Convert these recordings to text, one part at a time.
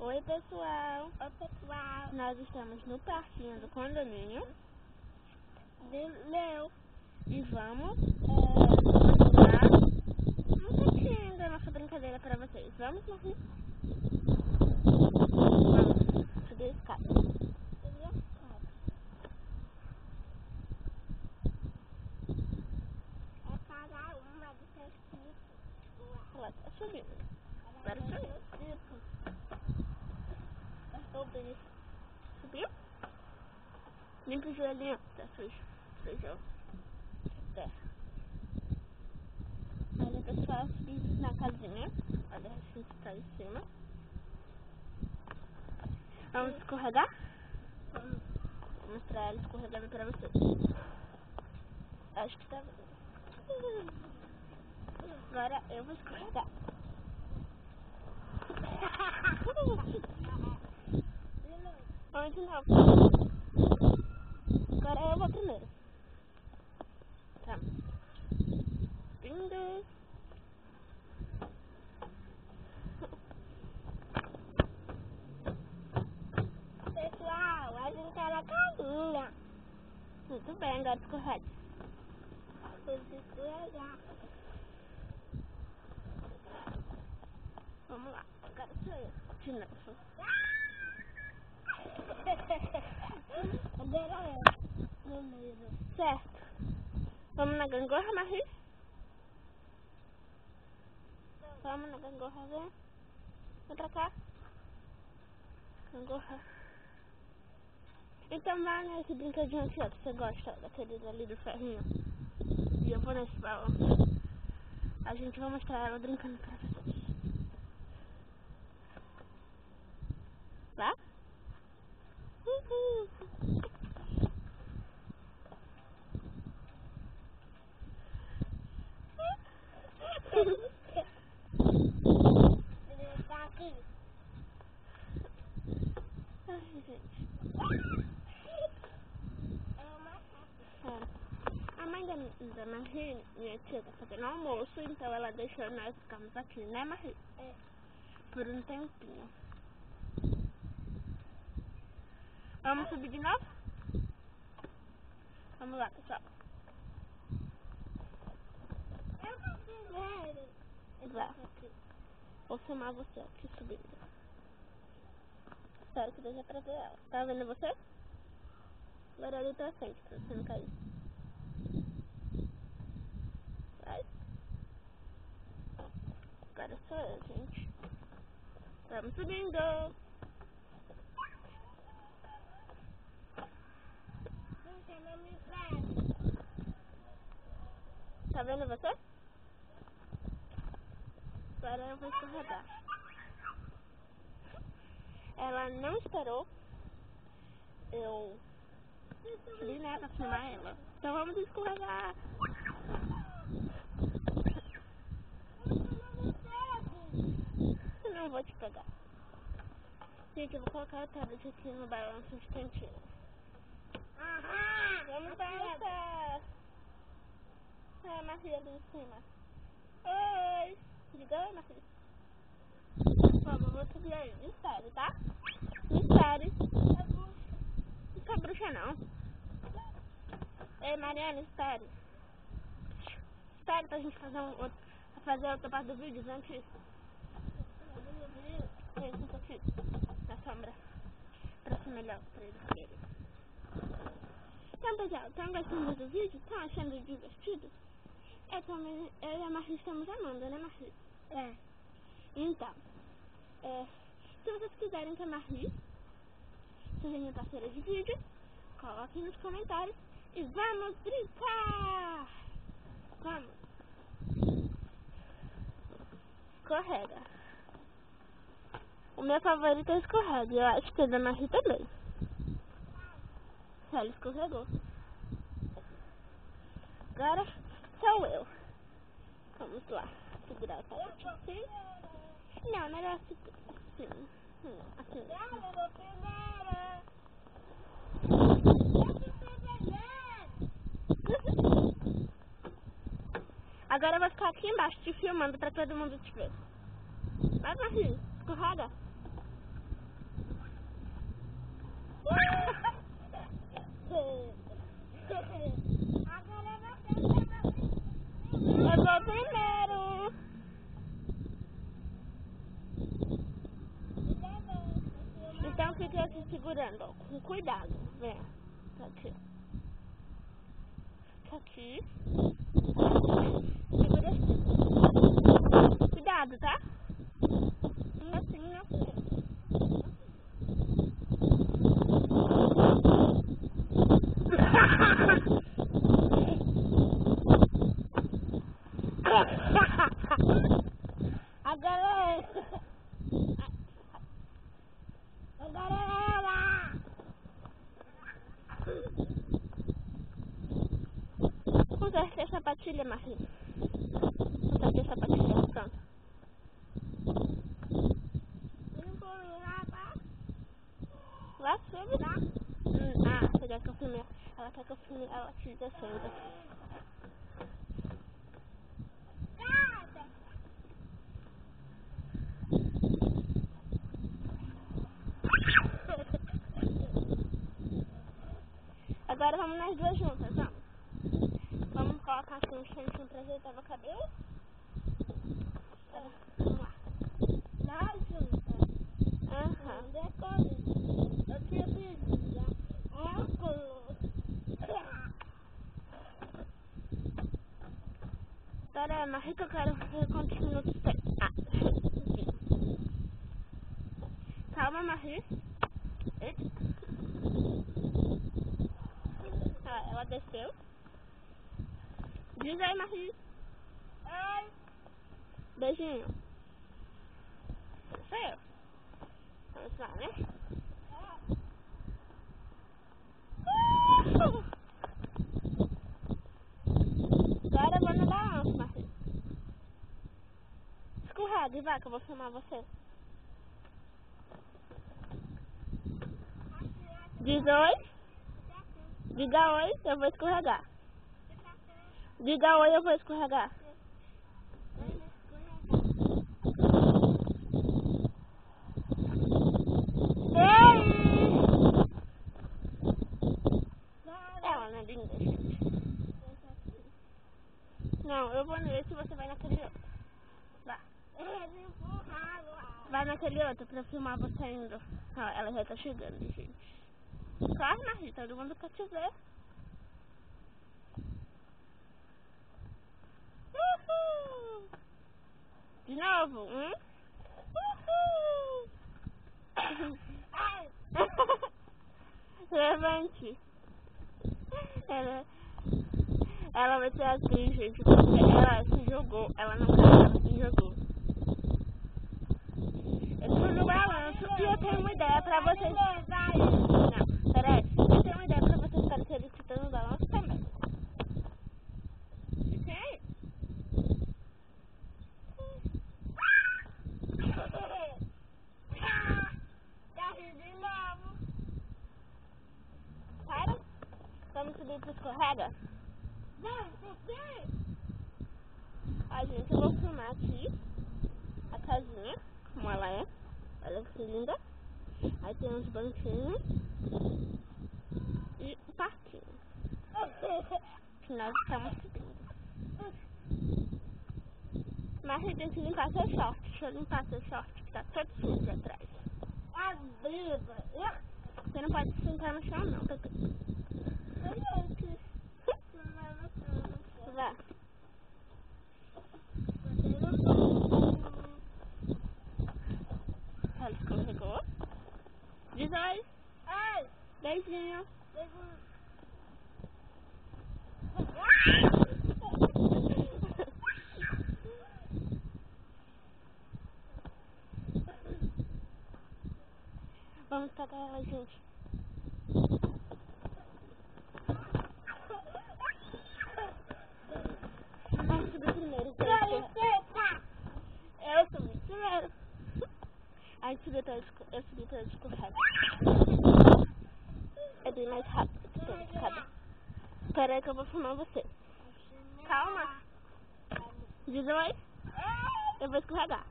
Oi pessoal, Oi pessoal, nós estamos no parquinho do condomínio meu, e vamos mostrar um pouquinho da nossa brincadeira para vocês. Vamos, Marli? Vamos subir a escada. É para uma de seus tipos. Ela está subindo. Agora sou eu. Subiu? Limpa o joelhinho. Tá sujo. Sujou. Terra. Olha pessoal, subi na casinha. Olha, a gente tá em cima. Vamos escorregar? Vou mostrar ela escorregando pra vocês. Acho que tá vendo. Agora eu vou escorregar. Onde não? Agora eu vou primeiro. Tá. Indo. Pessoal, a gente tá na casinha. Muito bem, agora escorrega. Vamos escorregar. Vamos lá, agora sou eu. De novo. Agora eu. Número. Certo. Vamos na gangorra, Marli? Vamos na gangorra, vem. Vem pra cá. Gangorra. Então vai nesse brinquedinho aqui, ó, que você gosta, daquele ali do ferrinho. E eu vou nesse balão. A gente vai mostrar ela brincando pra vocês. Vá? Uhul. Ele tá aqui. Ai, gente. A mãe da Marli, minha tia, tá fazendo almoço, então ela deixou nós ficarmos aqui, né, Marli? É. Por um tempinho. Vamos subir de novo? Vamos lá, pessoal. Eu não quiser. Vá. Vou filmar você aqui subindo. Espero que dê pra ver ela. Tá vendo você? Agora ali pra frente, pra você não cair. Vai. Agora sou eu, gente. Vamos subindo. Você não me pega. Tá vendo você? Agora eu vou escorregar. Ela não esperou eu subir, né, pra filmar ela. Então vamos escorregar. Eu não vou te pegar. Gente, eu vou colocar a tablet aqui no balanço um instantinho. Vamos dançar. É, Marli ali em cima. Oi. Diga oi, Marli. Vamos, vou subir aí. Me espere, tá? Me espere. Não tá bruxa, não. Ei, Mariana, espere. Espere pra gente fazer outra parte do vídeo antes. Vem um pouquinho na sombra. Pra ser melhor pra eles verem. Então, pessoal, estão gostando do vídeo? Estão achando divertido? Eu e a Marli estamos amando, né, Marli? É. Então, se vocês quiserem que a Marli seja minha parceira de vídeo, coloquem nos comentários e vamos brincar! Vamos! Escorrega. O meu favorito é escorrega e eu acho que é da Marli também. Ela escorregou. Agora sou eu. Vamos lá. Segurar essa parte assim. Não, melhor assim. Assim. Não, eu vou primeiro. Agora eu vou ficar aqui embaixo te filmando pra todo mundo te ver. Vai, Marli, escorrega. segurando, ó, com cuidado, vem. Tá aqui. Tá aqui. Segura assim. Cuidado, tá? Assim, assim. Vamos aqui a sapatilha, Marli. Vamos aqui a sapatilha, pronto. Lá sobre, tá? Você quer que eu filme? Ela quer que eu filme ela te descendo. Agora vamos nós duas juntas, vamos. Vamos colocar aqui um chantinho pra ajeitar meu cabelo. Vamos lá. Nós juntas. Eu tinha pedido. Agora, Marli, que eu quero ver quantos minutos tem. Calma, Marli. Ela desceu. Diz aí, Marli. Oi. Beijinho. Sou eu. Vamos lá, né? Agora eu vou no balanço, Marli. Escorrega e vai que eu vou filmar você. Diz oi. Diga oi, eu vou escorregar. Diga oi, eu vou escorregar. Ela não é linda, gente. Não, eu vou nesse e você vai naquele outro. Vai. Vai naquele outro pra filmar você indo. Ó, ela já tá chegando, gente. Corre, Marli, todo mundo quer te ver. Uhul! De novo, Uhul! Levante. Ela vai ser atriz, gente, porque ela se jogou. Ela não caiu, ela se jogou. Eu fui no balanço e eu tenho uma ideia pra vocês. Não, peraí. Eu tenho uma ideia pra vocês parecerem que estão no balanço também. Fiquem aí. Para. Vamos subir pro escorrega? Não, por quê? Gente, eu vou filmar aqui a casinha, como ela é. Olha que linda. Aí tem uns banquinhos e o parquinho. Que nós estamos subindo. Mas você tem que limpar seu short. Deixa eu limpar seu short que tá todo sujo atrás. Você não pode sentar no chão não, Pepe. Vai. Ela escorregou. Diz oi. Oi. Beijinho. Beijinho. Vamos pegar ela, gente. Vamos subir primeiro. Eu subi primeiro. Aí eu subi pela escorrega. É bem mais rápido que pela escada. Espera aí que eu vou filmar você. Calma. Diz oi. Eu vou escorregar.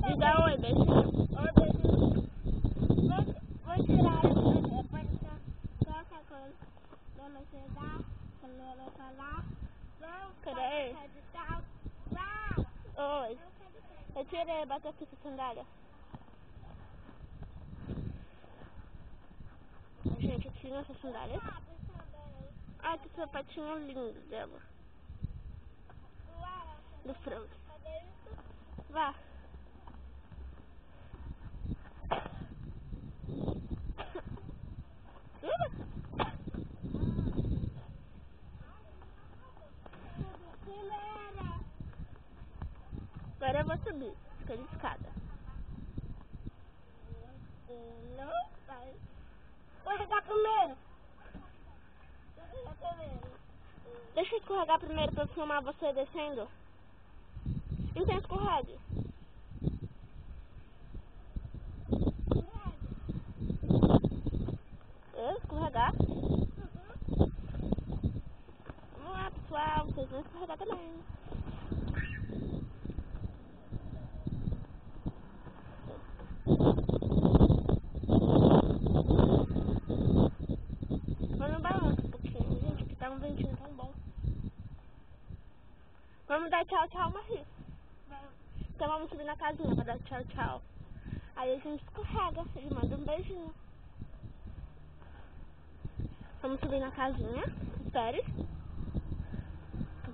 Diga oi, beijinho. Oi, beijinho. Vou tirar isso. Coloca quando você dá, quando ela falar. Cadê aí? Oi. Eu tirei, bateu aqui essa sandália. Gente, aqui nessa sandália. Ai, que sapatinho lindo dela. Do frango. Vá. Agora eu vou subir. Fica de escada. Não vai. Vou escorregar primeiro. Deixa eu escorregar primeiro pra eu filmar você descendo. Então escorregue. Eu escorregar? Vamos lá, pessoal. Vocês vão escorregar também. Vamos balançar um pouquinho. Gente, aqui tá um ventinho tão bom. Vamos dar tchau, tchau, Marie. Então vamos subir na casinha pra dar tchau, tchau. Aí a gente escorrega e manda um beijinho. Vamos subir na casinha. Espere.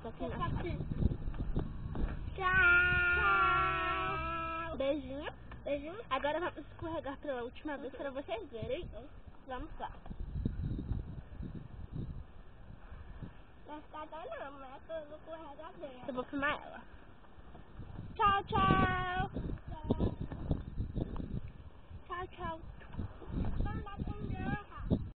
Aqui na... Tchau. Beijinho. Beijinho. Agora vamos escorregar pela última vez pra vocês verem. Vamos lá. Não vai ficar não, mas eu vou escorregar bem. Eu vou filmar ela. Tchau, tchau. Tchau, tchau.